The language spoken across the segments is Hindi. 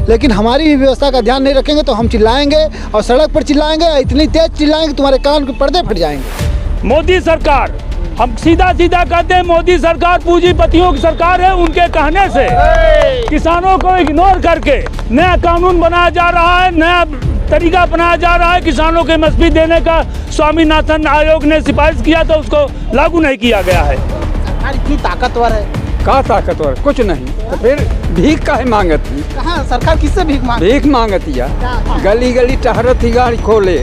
लेकिन हमारी भी व्यवस्था का ध्यान नहीं रखेंगे तो हम चिल्लाएंगे और सड़क पर चिल्लाएंगे, इतनी तेज चिल्लाएंगे तुम्हारे कान के पर्दे फट जाएंगे। मोदी सरकार, हम सीधा सीधा कहते हैं मोदी सरकार पूंजीपतियों की सरकार है। उनके कहने से किसानों को इग्नोर करके नया कानून बनाया जा रहा है, नया तरीका अपनाया जा रहा है। किसानों के एमएसपी देने का स्वामीनाथन आयोग ने सिफारिश किया था, उसको लागू नहीं किया गया है। सरकार इतनी ताकतवर है, का ताकतवर कुछ नहीं तो फिर भीख काहे मांगती? कहाँ सरकार किससे भीख मांग? भीख मांगती है, गली गली टहरती गाड़ी खोले।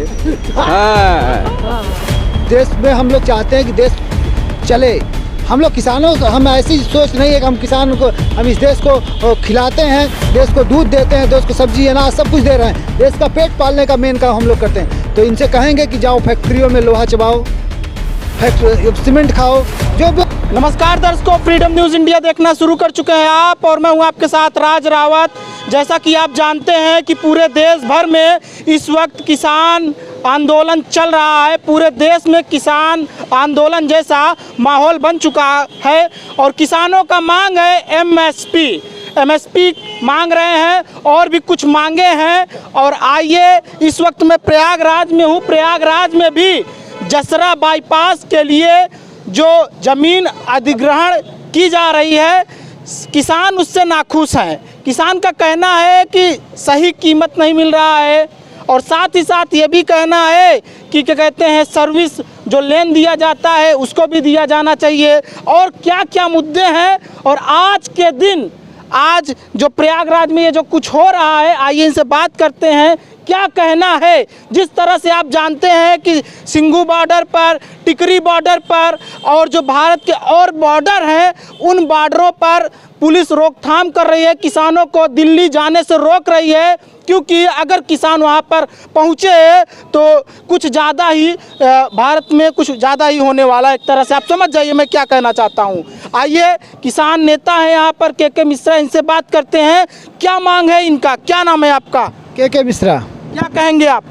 हाँ। देश में हम लोग चाहते हैं कि देश चले। हम लोग किसानों, हम ऐसी सोच नहीं है कि हम किसान को, हम इस देश को खिलाते हैं, देश को दूध देते हैं, देश को सब्जी अनाज सब कुछ दे रहे हैं। देश का पेट पालने का मेन काम हम लोग करते हैं। तो इनसे कहेंगे कि जाओ फैक्ट्रियों में लोहा चबाओ, सीमेंट खाओ, जो भी। नमस्कार दर्शकों, फ्रीडम न्यूज़ इंडिया देखना शुरू कर चुके हैं आप, और मैं हूं आपके साथ राज रावत। जैसा कि आप जानते हैं कि पूरे देश भर में इस वक्त किसान आंदोलन चल रहा है। पूरे देश में किसान आंदोलन जैसा माहौल बन चुका है और किसानों का मांग है एमएसपी मांग रहे हैं और भी कुछ मांगे हैं। और आइए, इस वक्त मैं प्रयागराज में हूँ। प्रयागराज में भी जसरा बाईपास के लिए जो ज़मीन अधिग्रहण की जा रही है, किसान उससे नाखुश हैं। किसान का कहना है कि सही कीमत नहीं मिल रहा है और साथ ही साथ ये भी कहना है कि क्या कहते हैं, सर्विस जो लेन दिया जाता है उसको भी दिया जाना चाहिए। और क्या क्या मुद्दे हैं और आज के दिन, आज जो प्रयागराज में ये जो कुछ हो रहा है, आइए इनसे बात करते हैं क्या कहना है। जिस तरह से आप जानते हैं कि सिंघू बॉर्डर पर, टिकरी बॉर्डर पर और जो भारत के और बॉर्डर हैं, उन बॉर्डरों पर पुलिस रोकथाम कर रही है, किसानों को दिल्ली जाने से रोक रही है, क्योंकि अगर किसान वहां पर पहुंचे तो कुछ ज़्यादा ही भारत में कुछ ज़्यादा ही होने वाला है। एक तरह से आप समझ जाइए मैं क्या कहना चाहता हूं। आइए, किसान नेता है यहाँ पर के मिश्रा, इनसे बात करते हैं क्या मांग है इनका। क्या नाम है आपका? के मिश्रा। क्या कहेंगे आप?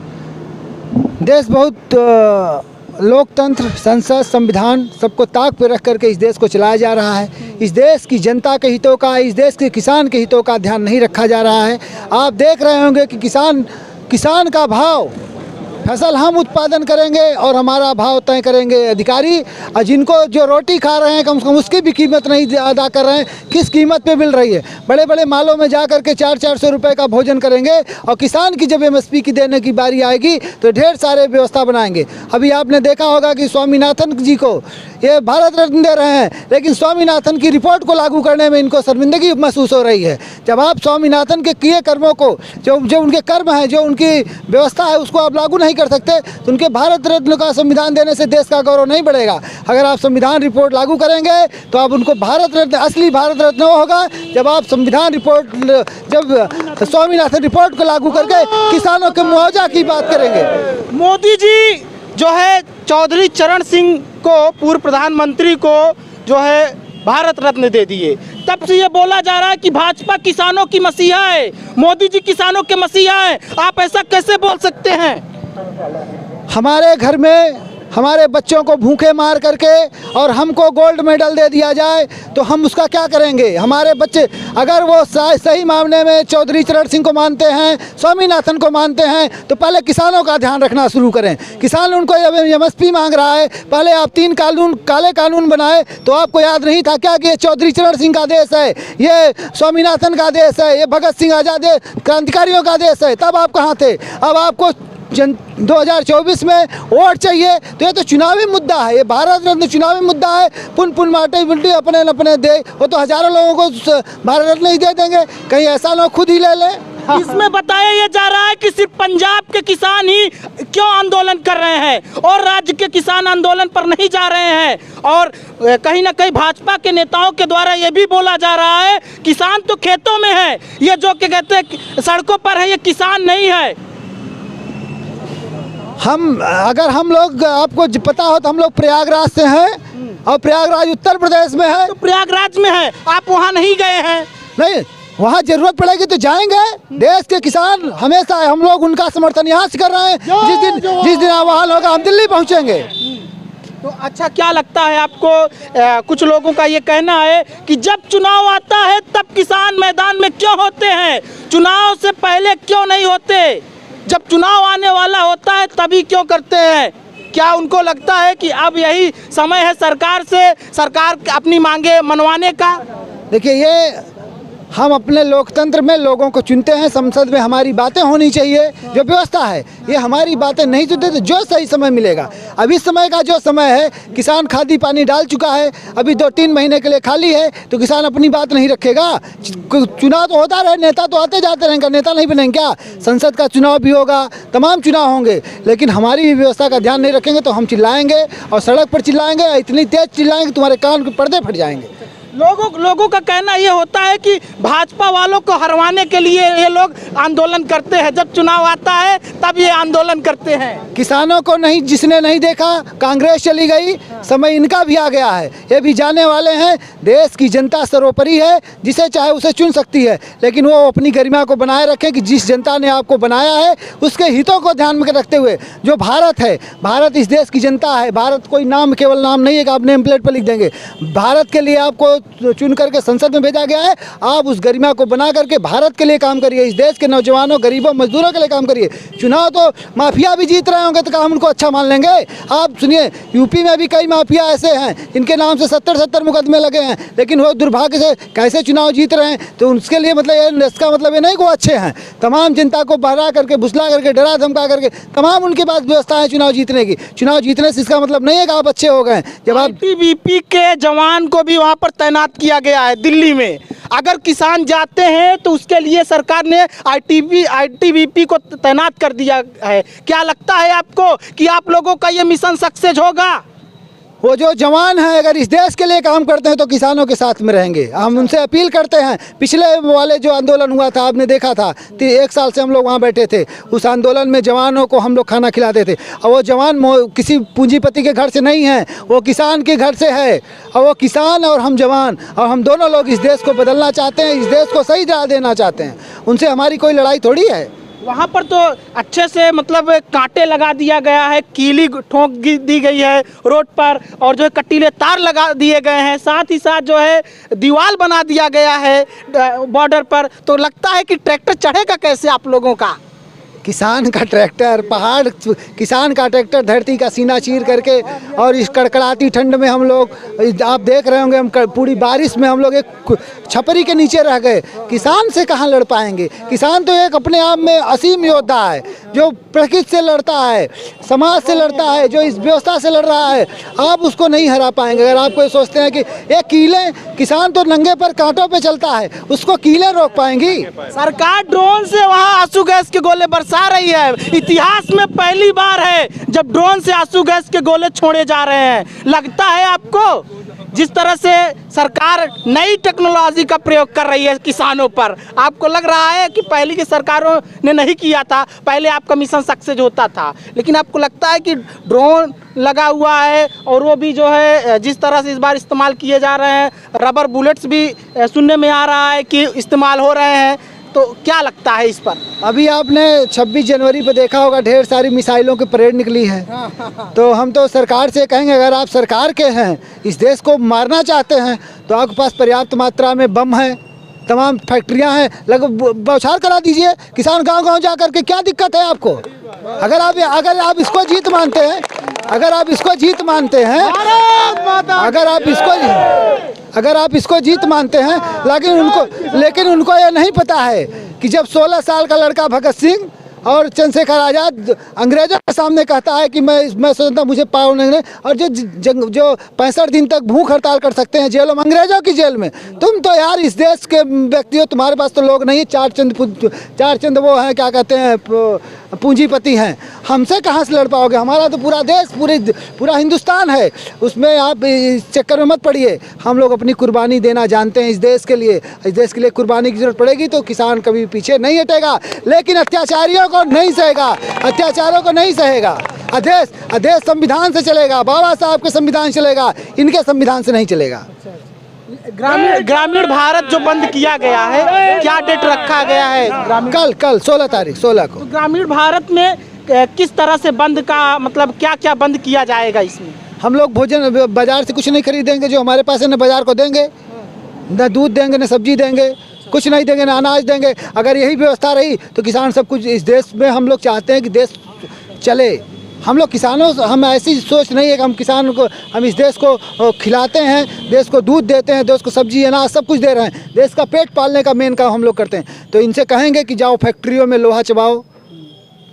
देश बहुत लोकतंत्र, संसद, संविधान सबको ताक पे रख करके इस देश को चलाया जा रहा है। इस देश की जनता के हितों का, इस देश के किसान के हितों का ध्यान नहीं रखा जा रहा है। आप देख रहे होंगे कि किसान का भाव, फसल हम उत्पादन करेंगे और हमारा भाव तय करेंगे अधिकारी, और जिनको जो रोटी खा रहे हैं कम से कम उसकी भी कीमत नहीं अदा कर रहे हैं। किस कीमत पे मिल रही है? बड़े बड़े मालों में जा कर के 400 रुपये का भोजन करेंगे और किसान की जब एमएसपी की देने की बारी आएगी तो ढेर सारे व्यवस्था बनाएंगे। अभी आपने देखा होगा कि स्वामीनाथन जी को ये भारत रत्न दे रहे हैं, लेकिन स्वामीनाथन की रिपोर्ट को लागू करने में इनको शर्मिंदगी महसूस हो रही है। जब आप स्वामीनाथन के किए कर्मों को, जो उनके कर्म हैं, जो उनकी व्यवस्था है, उसको आप लागू नहीं कर सकते तो उनके भारत रत्न का संविधान देने से देश का गौरव नहीं बढ़ेगा। अगर आप संविधान रिपोर्ट लागू करेंगे तो आप उनको भारत रत्न, असली भारत रत्न होगा जब आप संविधान रिपोर्ट, जब स्वामीनाथन रिपोर्ट को लागू करके किसानों के मुआवजा की बात करेंगे। मोदी जी जो है चौधरी चरण सिंह को, पूर्व प्रधानमंत्री को जो है भारत रत्न दे दिए। तब से ये बोला जा रहा है कि भाजपा किसानों की मसीहा है, मोदी जी किसानों के मसीहा हैं। आप ऐसा कैसे बोल सकते हैं? हमारे घर में हमारे बच्चों को भूखे मार करके और हमको गोल्ड मेडल दे दिया जाए तो हम उसका क्या करेंगे? हमारे बच्चे, अगर वो सही मामले में चौधरी चरण सिंह को मानते हैं, स्वामीनाथन को मानते हैं, तो पहले किसानों का ध्यान रखना शुरू करें। किसान उनको एमएसपी मांग रहा है, पहले आप 3 काले कानून बनाए तो आपको याद नहीं था क्या कि ये चौधरी चरण सिंह का देश है, ये स्वामीनाथन का देश है, ये भगत सिंह आज़ाद क्रांतिकारियों का देश है? तब आप कहाँ थे? अब आपको 2024 में वोट चाहिए तो ये तो चुनावी मुद्दा है, ये भारत रत्न चुनावी मुद्दा है। पुन माटे बिल्टी अपने दे, वो तो हजारों लोगों को भारत रत्न ही दे देंगे, कहीं ऐसा लोग खुद ही ले लें। इसमें बताया ये जा रहा है कि सिर्फ पंजाब के किसान ही क्यों आंदोलन कर रहे हैं और राज्य के किसान आंदोलन पर नहीं जा रहे हैं। और कहीं ना कहीं भाजपा के नेताओं के द्वारा ये भी बोला जा रहा है किसान तो खेतों में है, ये जो क्या कहते हैं सड़कों पर है, ये किसान नहीं है। अगर हम लोग, आपको पता हो तो हम लोग प्रयागराज से हैं और प्रयागराज उत्तर प्रदेश में है। तो प्रयागराज में है, आप वहाँ नहीं गए हैं? नहीं, वहाँ जरूरत पड़ेगी तो जाएंगे। देश के किसान हमेशा, हम लोग उनका समर्थन यहाँ से कर रहे हैं। जिस दिन आह्वान होगा हम दिल्ली पहुँचेंगे। तो अच्छा क्या लगता है आपको? कुछ लोगों का ये कहना है कि जब चुनाव आता है तब किसान मैदान में क्यों होते हैं, चुनाव से पहले क्यों नहीं होते? जब चुनाव आने वाला होता है तभी क्यों करते हैं? क्या उनको लगता है कि अब यही समय है सरकार अपनी मांगे मनवाने का? देखिए, ये हम अपने लोकतंत्र में लोगों को चुनते हैं, संसद में हमारी बातें होनी चाहिए, जो व्यवस्था है। ये हमारी बातें नहीं सुनते तो जो सही समय मिलेगा, अब इस समय का जो समय है, किसान खादी पानी डाल चुका है, अभी 2-3 महीने के लिए खाली है, तो किसान अपनी बात नहीं रखेगा। चुनाव तो होता रहे, नेता तो आते जाते रहेंगे, नेता नहीं बनेंगे क्या? संसद का चुनाव भी होगा, तमाम चुनाव होंगे, लेकिन हमारी व्यवस्था का ध्यान नहीं रखेंगे तो हम चिल्लाएंगे और सड़क पर चिल्लाएंगे, इतनी तेज चिल्लाएंगे तुम्हारे कान के पर्दे फट जाएंगे। लोगों का कहना ये होता है कि भाजपा वालों को हरवाने के लिए ये लोग आंदोलन करते हैं, जब चुनाव आता है तब ये आंदोलन करते हैं। किसानों को नहीं, जिसने नहीं देखा, कांग्रेस चली गई, समय इनका भी आ गया है, ये भी जाने वाले हैं। देश की जनता सर्वोपरि है, जिसे चाहे उसे चुन सकती है, लेकिन वो अपनी गरिमा को बनाए रखें कि जिस जनता ने आपको बनाया है उसके हितों को ध्यान में रखते हुए, जो भारत है, भारत इस देश की जनता है। भारत कोई नाम, केवल नाम नहीं है कि आप नेम प्लेट पर लिख देंगे। भारत के लिए आपको चुन करके संसद में भेजा गया है, आप उस गरिमा को बना करके भारत के लिए काम करिए, इस देश के नौजवानों, गरीबों, मजदूरों के लिए काम करिए। चुनाव तो माफिया भी जीत रहे होंगे तो क्या हम उनको अच्छा मान लेंगे? आप सुनिए, यूपी में भी कई माफिया ऐसे हैं जिनके नाम से 70 मुकदमे लगे हैं, लेकिन वो दुर्भाग्य से कैसे चुनाव जीत रहे हैं, तो उसके लिए मतलब इसका मतलब ये नहीं कि वो अच्छे हैं। तमाम जनता को बहरा करके, भुसला करके, डरा धमका करके तमाम उनके पास व्यवस्था है चुनाव जीतने की। चुनाव जीतने से इसका मतलब नहीं है कि आप अच्छे हो गए। जब आप आईटीबीपी के जवान को भी वहाँ पर तैनात किया गया है दिल्ली में, अगर किसान जाते हैं तो उसके लिए सरकार ने आईटीबीपी को तैनात कर दिया है। क्या लगता है आपको कि आप लोगों का ये मिशन सक्सेस होगा? वो जो जवान हैं अगर इस देश के लिए काम करते हैं तो किसानों के साथ में रहेंगे। हम उनसे अपील करते हैं, पिछले वाले जो आंदोलन हुआ था आपने देखा था, 1 साल से हम लोग वहाँ बैठे थे, उस आंदोलन में जवानों को हम लोग खाना खिलाते थे, और वो जवान किसी पूंजीपति के घर से नहीं हैं, वो किसान के घर से है, और वो किसान और हम जवान, और हम दोनों लोग इस देश को बदलना चाहते हैं, इस देश को सही राह देना चाहते हैं। उनसे हमारी कोई लड़ाई थोड़ी है। वहाँ पर तो अच्छे से मतलब कांटे लगा दिया गया है, कीली ठोक दी गई है रोड पर, और जो है कटीले तार लगा दिए गए हैं, साथ ही साथ जो है दीवार बना दिया गया है बॉर्डर पर। तो लगता है कि ट्रैक्टर चढ़ेगा कैसे आप लोगों का? किसान का ट्रैक्टर, पहाड़, किसान का ट्रैक्टर धरती का सीना चीर करके, और इस कड़कड़ाती ठंड में हम लोग, आप देख रहे होंगे, हम पूरी बारिश में हम लोग एक छपरी के नीचे रह गए। किसान से कहाँ लड़ पाएंगे? किसान तो एक अपने आप में असीम योद्धा है, जो प्रकृति से लड़ता है, समाज से लड़ता है, जो इस व्यवस्था से लड़ रहा है। आप उसको नहीं हरा पाएंगे। अगर आप कोई सोचते हैं कि एक कीले, किसान तो नंगे पर कांटों पे चलता है, उसको कीले रोक पाएंगी? सरकार ड्रोन से वहाँ आंसू गैस के गोले बरसा रही है। इतिहास में पहली बार है जब ड्रोन से आंसू गैस के गोले छोड़े जा रहे हैं। लगता है आपको जिस तरह से सरकार नई टेक्नोलॉजी का प्रयोग कर रही है किसानों पर, आपको लग रहा है कि पहले की सरकारों ने नहीं किया था, पहले आपका मिशन सक्सेस होता था, लेकिन आपको लगता है कि ड्रोन लगा हुआ है और वो भी जो है जिस तरह से इस बार इस्तेमाल किए जा रहे हैं, रबर बुलेट्स भी सुनने में आ रहा है कि इस्तेमाल हो रहे हैं, तो क्या लगता है इस पर? अभी आपने 26 जनवरी पर देखा होगा, ढेर सारी मिसाइलों की परेड निकली है। तो हम तो सरकार से कहेंगे, अगर आप सरकार के हैं, इस देश को मारना चाहते हैं, तो आपके पास पर्याप्त मात्रा में बम है, तमाम फैक्ट्रियां हैं, बौछार करा दीजिए। किसान गांव-गांव जा करके, क्या दिक्कत है आपको? अगर आप इसको जीत मानते हैं, अगर आप इसको जीत मानते हैं, अगर आप इसको जीत मानते हैं, लेकिन उनको ये नहीं पता है कि जब 16 साल का लड़का भगत सिंह और चंद्रशेखर आज़ाद अंग्रेजों के सामने कहता है कि मैं सोचता मुझे पावर नहीं, और जो 65 दिन तक भूख हड़ताल कर सकते हैं जेलों में, अंग्रेजों की जेल में, तुम तो यार इस देश के व्यक्ति हो, तुम्हारे पास तो लोग नहीं, चार चंद वो हैं, क्या कहते हैं, पूंजीपति हैं। हमसे कहाँ से लड़ पाओगे? हमारा तो पूरा देश, पूरा हिंदुस्तान है, उसमें आप इस चक्कर में मत पड़िए। हम लोग अपनी कुर्बानी देना जानते हैं इस देश के लिए। इस देश के लिए कुर्बानी की जरूरत पड़ेगी तो किसान कभी पीछे नहीं हटेगा, लेकिन अत्याचारियों को नहीं सहेगा, अत्याचारों को नहीं सहेगा। आदेश संविधान से चलेगा, बाबा साहब के संविधान चलेगा, इनके संविधान से नहीं चलेगा। ग्रामीण भारत जो बंद किया गया है, क्या डेट रखा गया है? कल 16 को। ग्रामीण भारत में किस तरह से बंद का मतलब क्या क्या बंद किया जाएगा इसमें? हम लोग भोजन बाजार से कुछ नहीं खरीदेंगे, जो हमारे पास है न बाजार को देंगे, न दूध देंगे, न सब्जी देंगे, कुछ नहीं देंगे, ना अनाज देंगे। अगर यही व्यवस्था रही तो किसान सब कुछ इस देश में, हम लोग चाहते हैं कि देश चले। हम लोग किसानों, हम ऐसी सोच नहीं है कि हम किसान को, हम इस देश को खिलाते हैं, देश को दूध देते हैं, देश को सब्जी अनाज सब कुछ दे रहे हैं, देश का पेट पालने का मेन काम हम लोग करते हैं। तो इनसे कहेंगे कि जाओ फैक्ट्रियों में लोहा चबाओ,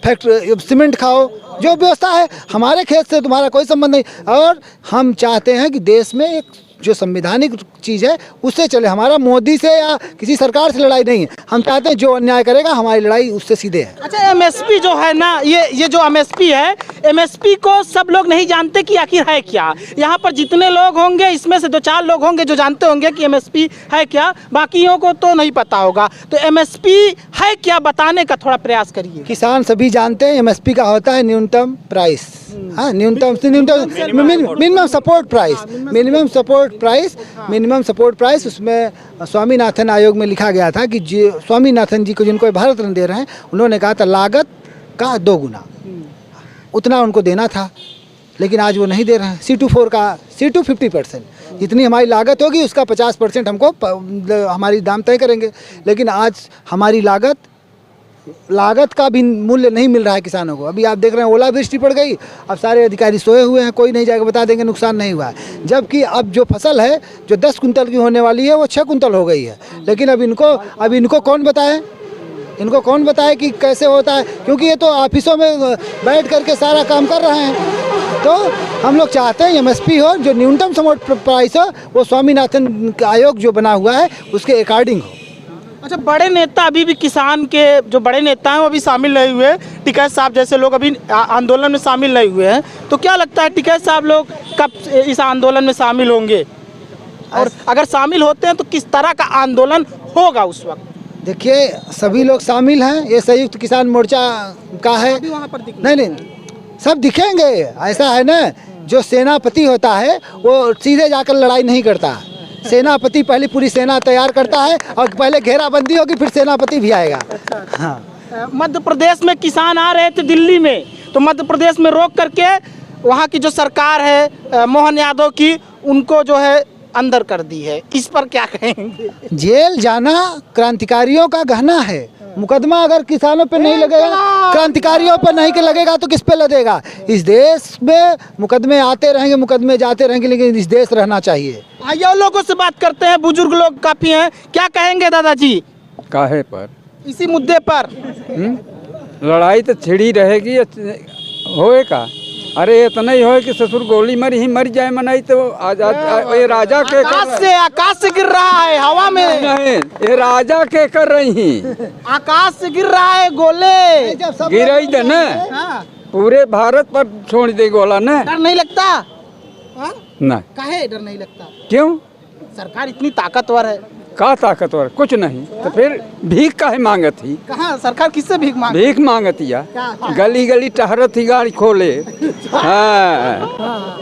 फैक्ट्री सीमेंट खाओ, जो व्यवस्था है। हमारे खेत से तुम्हारा कोई संबंध नहीं। और हम चाहते हैं कि देश में एक जो संवैधानिक चीज़ है उससे चले। हमारा मोदी से या किसी सरकार से लड़ाई नहीं है। हम चाहते हैं जो अन्याय करेगा हमारी लड़ाई उससे सीधे है। अच्छा, एमएसपी जो है ना, ये जो एमएसपी है, एमएसपी को सब लोग नहीं जानते कि आखिर है क्या। यहाँ पर जितने लोग होंगे इसमें से 2-4 लोग होंगे जो जानते होंगे कि एमएसपी है क्या, बाकियों को तो नहीं पता होगा। तो एमएसपी है क्या बताने का थोड़ा प्रयास करिए। किसान सभी जानते हैं एमएसपी का होता है न्यूनतम प्राइस। हाँ, न्यूनतम minimum support price, minimum support price. उसमें स्वामीनाथन आयोग में लिखा गया था कि स्वामीनाथन जी को, जिनको भारत रत्न दे रहे हैं, उन्होंने कहा था लागत का 2 गुना उतना उनको देना था, लेकिन आज वो नहीं दे रहे हैं। C24 का C2 50%, जितनी हमारी लागत होगी उसका 50% हमको हमारी दाम तय करेंगे। लेकिन आज हमारी लागत का भी मूल्य नहीं मिल रहा है किसानों को। अभी आप देख रहे हैं ओलावृष्टि पड़ गई, अब सारे अधिकारी सोए हुए हैं, कोई नहीं जाएगा बता देंगे नुकसान नहीं हुआ है। जबकि अब जो फसल है जो 10 कुंटल की होने वाली है वो 6 कुंटल हो गई है। लेकिन अब इनको कौन बताए, इनको कौन बताए कि कैसे होता है, क्योंकि ये तो ऑफिसों में बैठ करके सारा काम कर रहे हैं। तो हम लोग चाहते हैं एमएसपी हो, जो न्यूनतम समर्थन प्राइस हो वो स्वामीनाथन आयोग जो बना हुआ है उसके अकॉर्डिंग हो। अच्छा, बड़े नेता अभी भी किसान के जो बड़े नेता हैं वो अभी शामिल नहीं हुए, टिकैत साहब जैसे लोग अभी आंदोलन में शामिल नहीं हुए हैं। तो क्या लगता है टिकैत साहब लोग कब इस आंदोलन में शामिल होंगे, और अगर शामिल होते हैं तो किस तरह का आंदोलन होगा उस वक्त? देखिए, सभी लोग शामिल हैं, ये संयुक्त किसान मोर्चा का है। नहीं, सब दिखेंगे। ऐसा है ना, जो सेनापति होता है वो सीधे जाकर लड़ाई नहीं करता। सेनापति पहले पूरी सेना तैयार करता है और पहले घेराबंदी होगी, फिर सेनापति भी आएगा। हाँ, मध्य प्रदेश में किसान आ रहे थे दिल्ली में, तो मध्य प्रदेश में रोक करके वहाँ की जो सरकार है मोहन यादव की, उनको जो है अंदर कर दी है। इस पर क्या कहेंगे? जेल जाना क्रांतिकारियों का गहना है। मुकदमा अगर किसानों पे नहीं लगेगा, क्रांतिकारियों पर नहीं लगेगा तो किस पे लगेगा? इस देश में मुकदमे आते रहेंगे, मुकदमे जाते रहेंगे, लेकिन इस देश रहना चाहिए। आइए लोगों से बात करते हैं, बुजुर्ग लोग काफ़ी हैं। क्या कहेंगे दादाजी काहे पर? इसी मुद्दे पर? लड़ाई तो छिड़ी रहेगी, होए का? अरे इतना ही हो कि ससुर गोली मरी ही मर जाए, मनाई तो आजाद ये राजा के आकाश से गिर रहा है हवा में। नहीं, ये राजा के कर रही, आकाश से गिर रहा है गोले, गिराई दे ना। पूरे भारत पर छोड़ दे गोला ना। डर नहीं लगता? नहीं, काहे डर नहीं लगता? क्यों? सरकार इतनी ताकतवर है। का ताकतवर? कुछ नहीं तो फिर भीख काहे मांगत ही? कहाँ सरकार किससे भीख मांग? भीख मांगत या गली गली टहरत ही गाड़ी खोले। हाँ।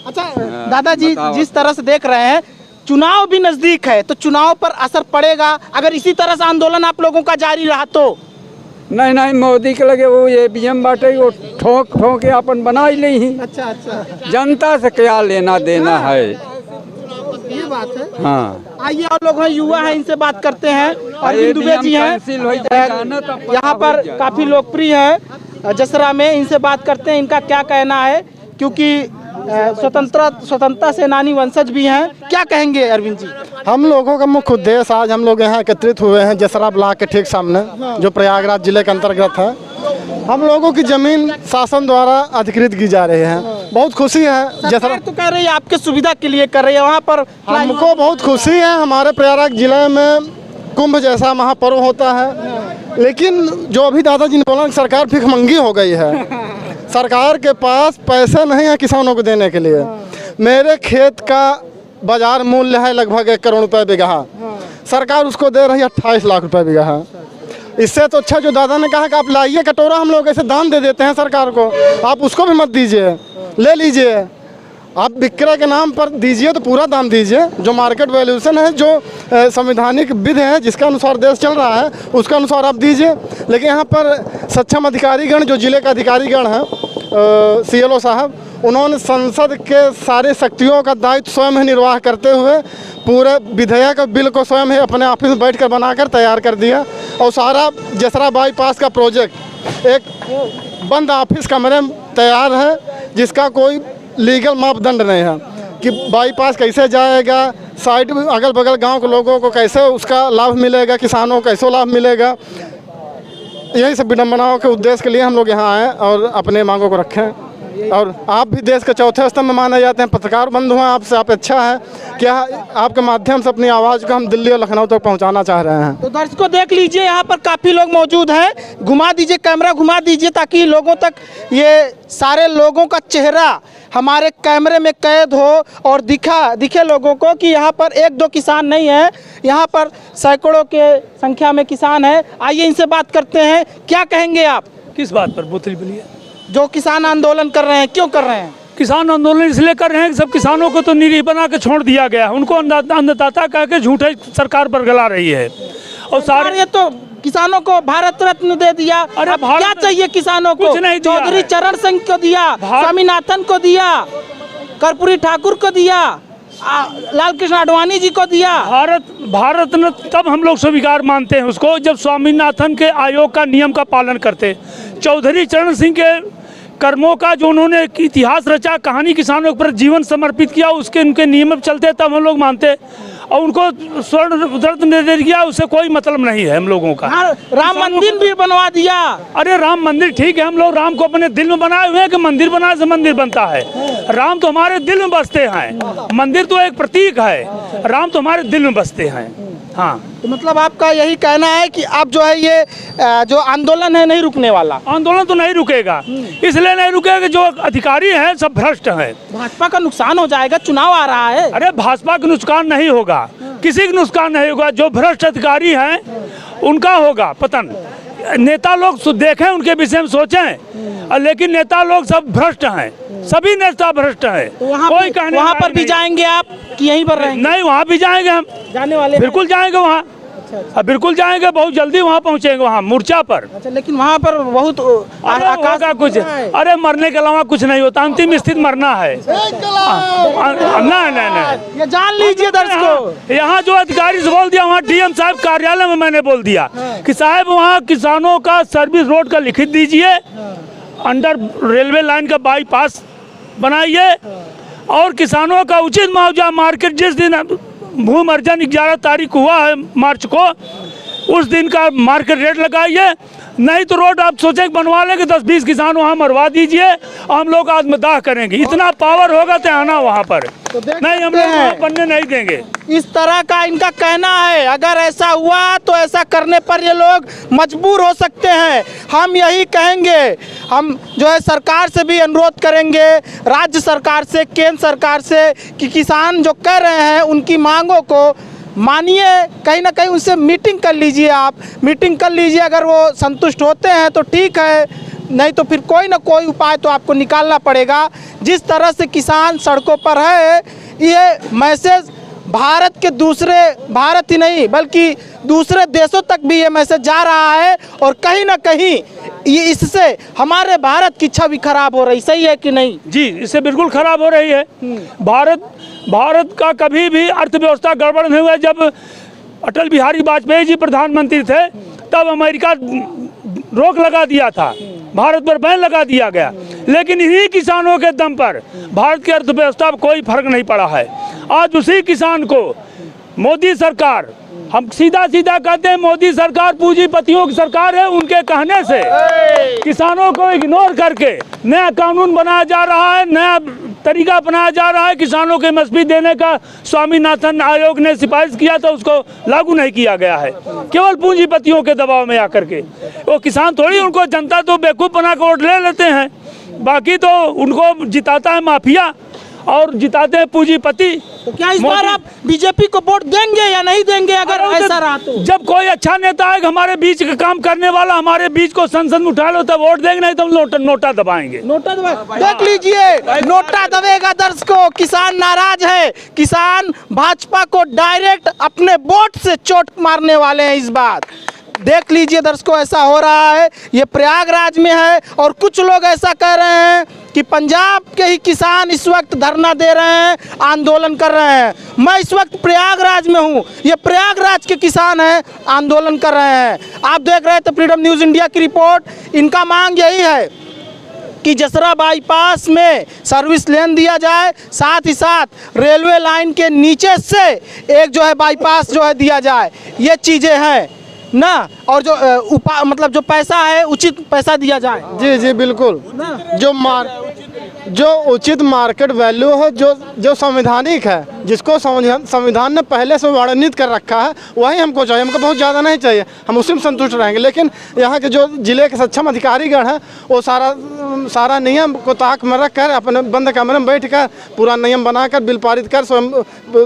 अच्छा दादाजी, जिस तरह से देख रहे हैं चुनाव भी नजदीक है, तो चुनाव पर असर पड़ेगा अगर इसी तरह से आंदोलन आप लोगों का जारी रहा तो? नहीं, मोदी के लगे वो ये बीएम बाटे वो ठोक के अपन बना ही नहीं। अच्छा, जनता से क्या लेना देना है, ये बात है। हाँ, आइए और लोग हैं, युवा हैं, इनसे बात करते हैं। अरविंद दुबे जी हैं, यहाँ पर काफ़ी लोकप्रिय है जसरा में। इनसे बात करते हैं, इनका क्या कहना है, क्योंकि स्वतंत्रता सेनानी वंशज भी हैं। क्या कहेंगे अरविंद जी? हम लोगों का मुख्य उद्देश्य, आज हम लोग यहाँ एकत्रित हुए हैं जसरा ब्लॉक के ठीक सामने, जो प्रयागराज जिले के अंतर्गत है। हम लोगों की जमीन शासन द्वारा अधिकृत की जा रही है। बहुत खुशी है। जसरा तो कह रही है आपके सुविधा के लिए कर रही है, वहाँ पर हमको बहुत खुशी है। हमारे प्रयागराज जिले में कुंभ जैसा महापर्व होता है, लेकिन जो अभी दादाजी ने बोला सरकार भिखमंगी हो गई है। सरकार के पास पैसे नहीं है किसानों को देने के लिए। मेरे खेत का बाजार मूल्य है लगभग 1 करोड़ रुपए बीघा, सरकार उसको दे रही है 28 लाख रुपए बीघा। इससे तो अच्छा जो दादा ने कहा कि आप लाइए कटोरा, हम लोग ऐसे दान दे देते हैं सरकार को, आप उसको भी मत दीजिए, ले लीजिए। आप विक्रय के नाम पर दीजिए तो पूरा दाम दीजिए, जो मार्केट वैल्यूएशन है, जो संवैधानिक विधि है जिसके अनुसार देश चल रहा है उसके अनुसार आप दीजिए। लेकिन यहाँ पर सक्षम अधिकारीगण, जो जिले का अधिकारीगण है CLO साहब, उन्होंने संसद के सारी शक्तियों का दायित्व स्वयं ही निर्वाह करते हुए पूरे विधेयक बिल को स्वयं ही अपने ऑफिस में बैठकर बनाकर तैयार कर दिया। और सारा जसरा बाईपास का प्रोजेक्ट एक बंद ऑफिस कमरे में तैयार है, जिसका कोई लीगल मापदंड नहीं है कि बाईपास कैसे जाएगा, साइड में अगल बगल गांव के लोगों को कैसे उसका लाभ मिलेगा, किसानों को कैसे लाभ मिलेगा। यही सब विडम्बनाओं के उद्देश्य के लिए हम लोग यहाँ आए और अपने मांगों को रखें। और आप भी देश के चौथे स्तंभ में माने जाते हैं, पत्रकार बंधु हैं, आपसे अपेक्षा है कि आपके माध्यम से अपनी आवाज़ को हम दिल्ली और लखनऊ तक पहुँचाना चाह रहे हैं। तो दर्शकों देख लीजिए, यहाँ पर काफ़ी लोग मौजूद हैं। घुमा दीजिए, कैमरा घुमा दीजिए ताकि लोगों तक ये सारे लोगों का चेहरा हमारे कैमरे में कैद हो और दिखे लोगों को कि यहाँ पर एक दो किसान नहीं है, यहाँ पर सैकड़ों के संख्या में किसान है। आइए इनसे बात करते हैं। क्या कहेंगे आप? किस बात पर बोतली बोलिए? जो किसान आंदोलन कर रहे हैं, क्यों कर रहे हैं? किसान आंदोलन इसलिए कर रहे हैं कि सब किसानों को तो निरीह बना के छोड़ दिया गया, उनको अन्नदाता कह के झूठे सरकार पर गला रही है। और सारे ये तो किसानों को भारत रत्न दे दिया। अरे अब क्या चाहिए किसानों को? कुछ नहीं दिया चौधरी है। चरण सिंह को दिया, स्वामीनाथन को दिया, कर्पूरी ठाकुर को दिया, लाल कृष्ण आडवाणी जी को दिया। भारत ने तब हम लोग स्वीकार मानते हैं उसको जब स्वामीनाथन के आयोग का नियम का पालन करते। चौधरी चरण सिंह के कर्मों का जो उन्होंने इतिहास रचा, कहानी किसानों पर जीवन समर्पित किया, उसके उनके नियम चलते तब हम लोग मानते। और उनको स्वर्ण रत्न दे दिया, उससे कोई मतलब नहीं है हम लोगों का। राम मंदिर भी बनवा दिया। अरे राम मंदिर ठीक है, हम लोग राम को अपने दिल में बनाए हुए हैं कि मंदिर बनाने से मंदिर बनता है। राम तो हमारे दिल में बसते हैं, मंदिर तो एक प्रतीक है, राम तो हमारे दिल में बसते हैं। हाँ, तो मतलब आपका यही कहना है कि अब जो है ये जो आंदोलन है नहीं रुकने वाला? आंदोलन तो नहीं रुकेगा, इसलिए नहीं रुकेगा कि जो अधिकारी हैं सब भ्रष्ट हैं। भाजपा का नुकसान हो जाएगा, चुनाव आ रहा है। अरे भाजपा का नुकसान नहीं होगा, किसी का नुकसान नहीं होगा, जो भ्रष्ट अधिकारी हैं उनका होगा पतन। नेता लोग देखें, उनके विषय में सोचें, लेकिन नेता लोग सब भ्रष्ट हैं, सभी नेता भ्रष्ट हैं। तो वहाँ पर भी जाएंगे आप कि यहीं पर रहेंगे? नहीं, वहाँ भी जाएंगे हम, जाने वाले बिल्कुल जाएंगे वहाँ। बिल्कुल जाएंगे, बहुत जल्दी वहाँ पहुँचेंगे, वहाँ मोर्चा पर। अच्छा, लेकिन वहाँ पर बहुत आकाश का कुछ, अरे मरने के अलावा कुछ नहीं होता, अंतिम स्थिति मरना है। नहीं, ये जान लीजिए दर्शकों। यहाँ जो अधिकारी से बोल दिया, वहाँ डीएम साहब कार्यालय में मैंने बोल दिया कि साहब वहाँ किसानों का सर्विस रोड का लिखित दीजिए, अंडर रेलवे लाइन का बाईपास बनाइए और किसानों का उचित मुआवजा, मार्केट जिस दिन भूमि अर्जन 11 तारीख हुआ है मार्च को, उस दिन का मार्केट रेट लगाइए। नहीं तो रोड आप सोचे बनवा लेंगे, 10-20 किसान वहाँ मरवा दीजिए, हम लोग आत्मदाह करेंगे। इतना पावर होगा तो आना वहाँ पर, तो नहीं हम लोग वहाँ बनने नहीं देंगे। इस तरह का इनका कहना है। अगर ऐसा हुआ तो ऐसा करने पर ये लोग मजबूर हो सकते हैं। हम यही कहेंगे, हम जो है सरकार से भी अनुरोध करेंगे, राज्य सरकार से, केंद्र सरकार से, कि किसान जो कह रहे हैं उनकी मांगों को मानिए, कहीं ना कहीं उनसे मीटिंग कर लीजिए। आप मीटिंग कर लीजिए, अगर वो संतुष्ट होते हैं तो ठीक है, नहीं तो फिर कोई ना कोई उपाय तो आपको निकालना पड़ेगा। जिस तरह से किसान सड़कों पर है, ये मैसेज भारत ही नहीं बल्कि दूसरे देशों तक भी ये मैसेज जा रहा है। और कहीं ना कहीं ये इससे हमारे भारत की छवि खराब हो रही, सही है कि नहीं? जी, इससे बिल्कुल खराब हो रही है। भारत का कभी भी अर्थव्यवस्था गड़बड़ नहीं हुआ। जब अटल बिहारी वाजपेयी जी प्रधानमंत्री थे तब अमेरिका रोक लगा दिया था, भारत पर बैन लगा दिया गया, लेकिन इन्हीं किसानों के दम पर भारत की अर्थव्यवस्था पर कोई फर्क नहीं पड़ा है। आज उसी किसान को मोदी सरकार, हम सीधा कहते हैं मोदी सरकार पूंजीपतियों की सरकार है, उनके कहने से किसानों को इग्नोर करके नया कानून बनाया जा रहा है, नया तरीका अपनाया जा रहा है। किसानों के एमएसपी देने का स्वामीनाथन आयोग ने सिफारिश किया था, उसको लागू नहीं किया गया है, केवल पूंजीपतियों के दबाव में आकर के। वो किसान थोड़ी, उनको जनता तो बेवकूफ़ बना कर वोट ले लेते हैं, बाकी तो उनको जिताता है माफिया और जिताते हैं पूंजीपति। तो क्या इस बार आप बीजेपी को वोट देंगे या नहीं देंगे? अगर ऐसा रहा तो जब कोई अच्छा नेता है हमारे बीच का काम करने वाला, हमारे बीच को संसद में उठा लो तब वोट देंगे, नहीं तो हम नोटा दबाएंगे। नोटा दबा देख लीजिए, नोटा दबेगा। दर्शकों, किसान नाराज है, किसान भाजपा को डायरेक्ट अपने वोट से चोट मारने वाले हैं इस बार। देख लीजिए दर्शकों, ऐसा हो रहा है। ये प्रयागराज में है और कुछ लोग ऐसा कह रहे हैं कि पंजाब के ही किसान इस वक्त धरना दे रहे हैं, आंदोलन कर रहे हैं। मैं इस वक्त प्रयागराज में हूँ, ये प्रयागराज के किसान हैं, आंदोलन कर रहे हैं। आप देख रहे थे फ्रीडम न्यूज़ इंडिया की रिपोर्ट। इनका मांग यही है कि जसरा बाईपास में सर्विस लेन दिया जाए, साथ ही साथ रेलवे लाइन के नीचे से एक जो है बाईपास जो है दिया जाए। ये चीज़ें हैं ना, और जो मतलब जो पैसा है उचित पैसा दिया जाए। जी जी बिल्कुल, जो उचित मार्केट वैल्यू हो, जो संवैधानिक है, जिसको संविधान ने पहले से वर्णित कर रखा है, वही हमको चाहिए। हमको बहुत ज़्यादा नहीं चाहिए, हम उसी में संतुष्ट रहेंगे। लेकिन यहाँ के जो जिले के सक्षम अधिकारीगण हैं, वो सारा नियम को ताक में रख कर अपने बंद कमरे में बैठ कर पूरा नियम बनाकर बिल पारित कर स्वयं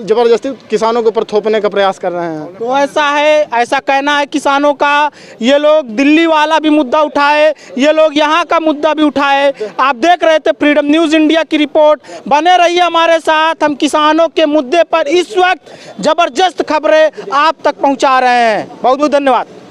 जबरदस्ती किसानों के ऊपर थोपने का प्रयास कर रहे हैं। तो ऐसा है, ऐसा कहना है किसानों का। ये लोग दिल्ली वाला भी मुद्दा उठाए, ये लोग यहाँ का मुद्दा भी उठाए। आप देख रहे थे फ्रीडम न्यूज़ इंडिया की रिपोर्ट। बने रहिए हमारे साथ, हम किसानों के मुद्दे पर इस वक्त जबरदस्त खबरें आप तक पहुँचा रहे हैं। बहुत बहुत धन्यवाद।